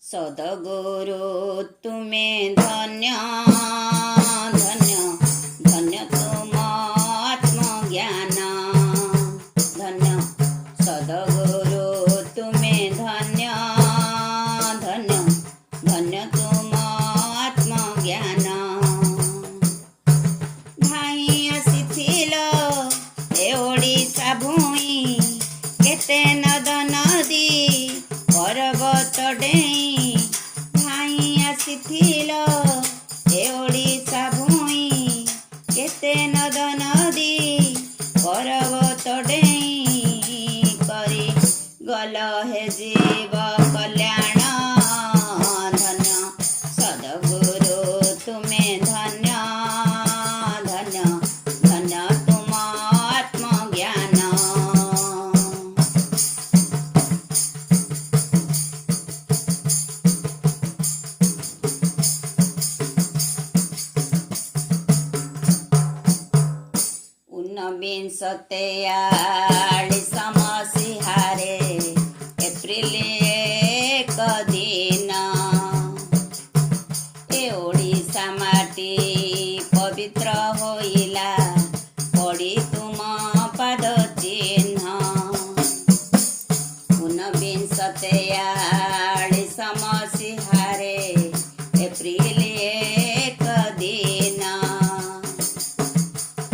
सद्गुरु तुमे धन्य धन्य धन्य तुम आत्मज्ञान धन्य सद्गुरु तुमे धन्य धन्य धन्य तुम आत्मज्ञान भाई आसीथिल ए ओडिशा भूई केते नद नदी पर्वत डेई भाई आसीथिल ए ओडिशा भूई केते नद नदी पर्वत डेई करी गल हे जीव कल्याण धन्य सद्गुरु तुमे धन्य धन्य धन्य तुम आत्मज्ञान मसीहारे एप्रिल 1 दिन ए ओडिशा माटी पवित्र होइला पड़ी तुम पाद चिन्ह 1943 मसीहारे एप्रिल 1 दिन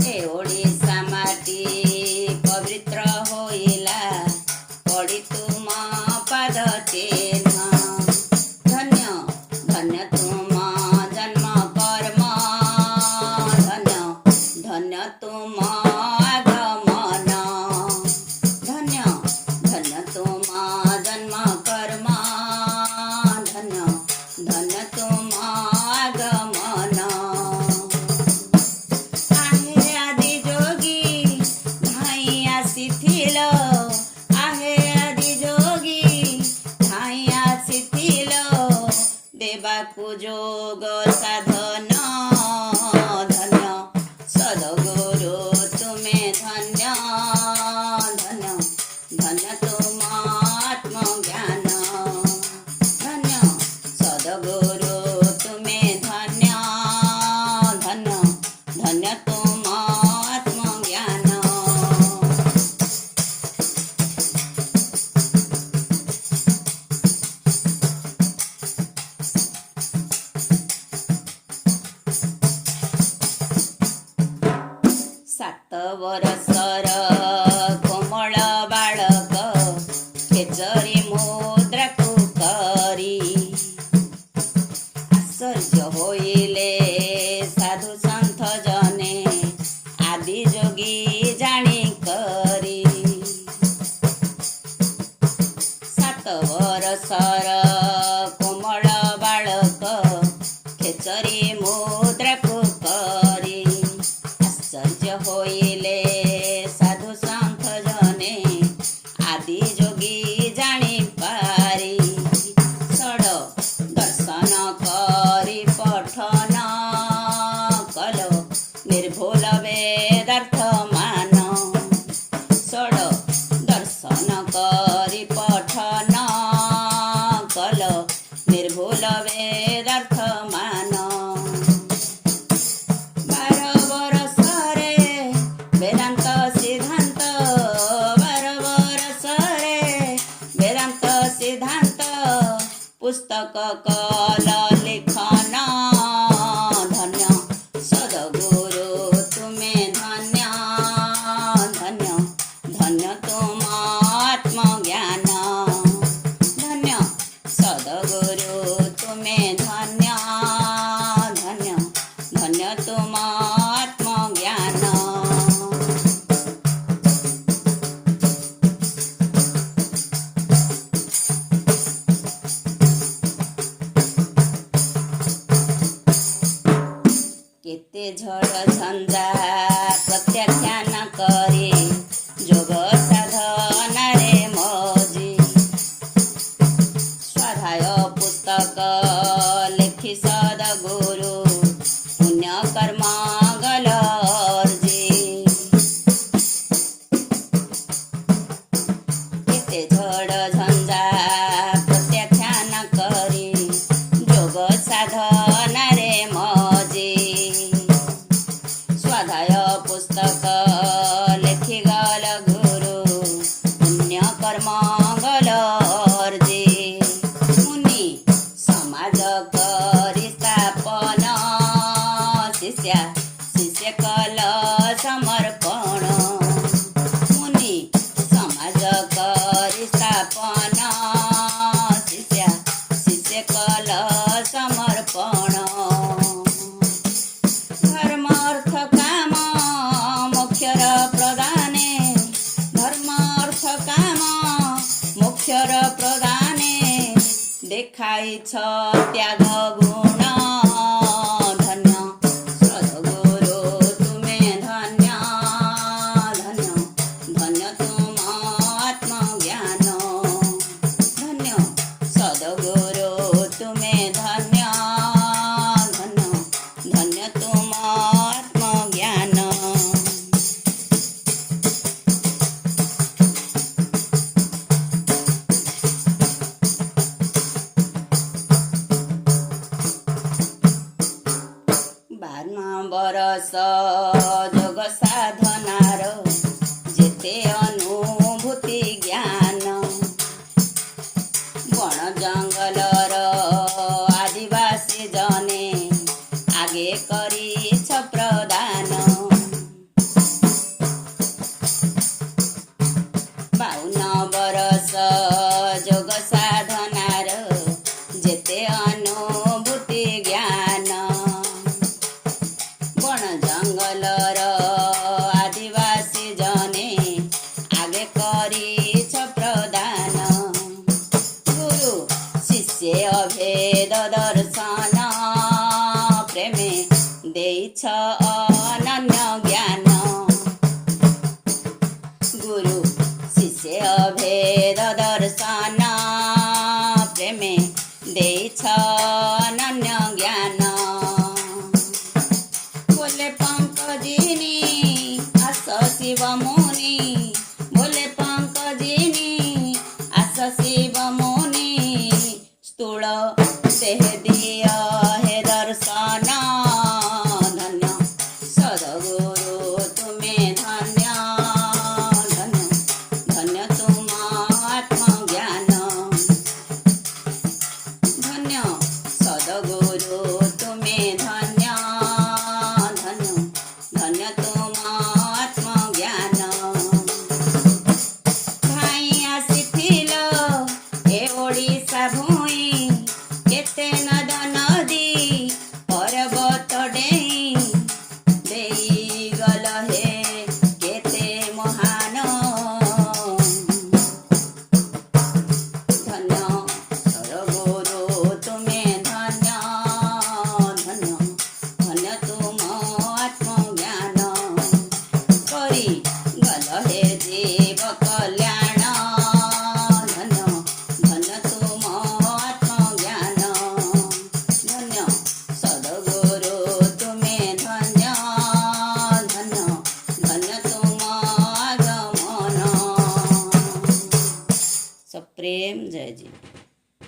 ए ओडिशा माटी पवित्र होइला पड़ी तुम पाद चिन्ह धन्य धन्य तुम जन्म कर्म धन्य धन्य तुम आगमन धन्य धन्य तुम जन्म कर्म धन्य धन्य तुम आगमन आहे आदि जोगी धाई आसीथिल आहे आदि जोगी धाई आसीथिल देवाकु जोग साधन धन्य सद्गुरु तुमे धन्य धन्य धन्य तुम आत्मज्ञान धन्य सद्गुरु तुमे धन्य धन्य धन्य तुम आत्मज्ञान सात वर्षर कोमल बालक केचरी मुद्राकु करी आश्चर्य होइले साधु सन्थ जने आदि जोगी जानी करी 7 वर्षर कोमल बालक केचरी मुद्राकु करी आश्चर्य होइले साधु सन्थ जने आदि जोगी जानी पारी सड दर्शन करी पठन कल निर्भुल वेदार्थ मान सड दर्शन करी पठन कल निर्भुल वेदार्थ मान 12 वर्षरे वेदांत सिद्धांत 12 वर्षरे वेदांत सिद्धांत पुस्तक कल लिखन धन्य सद्गुरु तुमे धन्य धन्य धन्य तुम आत्मज्ञान धन्य सद्गुरु तुमे धन्य धन्य धन्य तुम आत्मज्ञान केते झड़ झंझा प्रत्याख्यान करे जोग साधना रे मजी स्वाध्याय पुस्तक लेखी सद्गुरु पुण्य कर्म गलर्जी केते झड़ झंझा प्रत्याख्यान करे कल समर्पण धर्म अर्थ काम मोक्षर प्रदाने धर्म अर्थ काम मोक्षर प्रदाने देखाइछ त्याग गुण धन्य सद्गुरु तुमे धन्य धन्य धन्य तुम आत्मज्ञान धन्य सद्गुरु तुमे धन्य धन्य धन्य तुम आत्मज्ञान बरस जोग साधनार जेते अनुभूति ज्ञान बण जंगलर आदिवासी जने आगे करिछ प्रदान 52 बरस जोग साधनार जेते अनुभूति ज्ञान बण जंगलर आदिवासी जने आगे करिछ प्रदान गुरु शिष्य अभेद दर्शन प्रेमे देइछ अनन्य ज्ञान गुरु शिष्य अभेद दर्शन प्रेमे देइछ अनन्य ज्ञान बोले पंकजिनी आस शिव मुनि बोले पंकजिनी आस शिव मुनि स्थूल देह दिया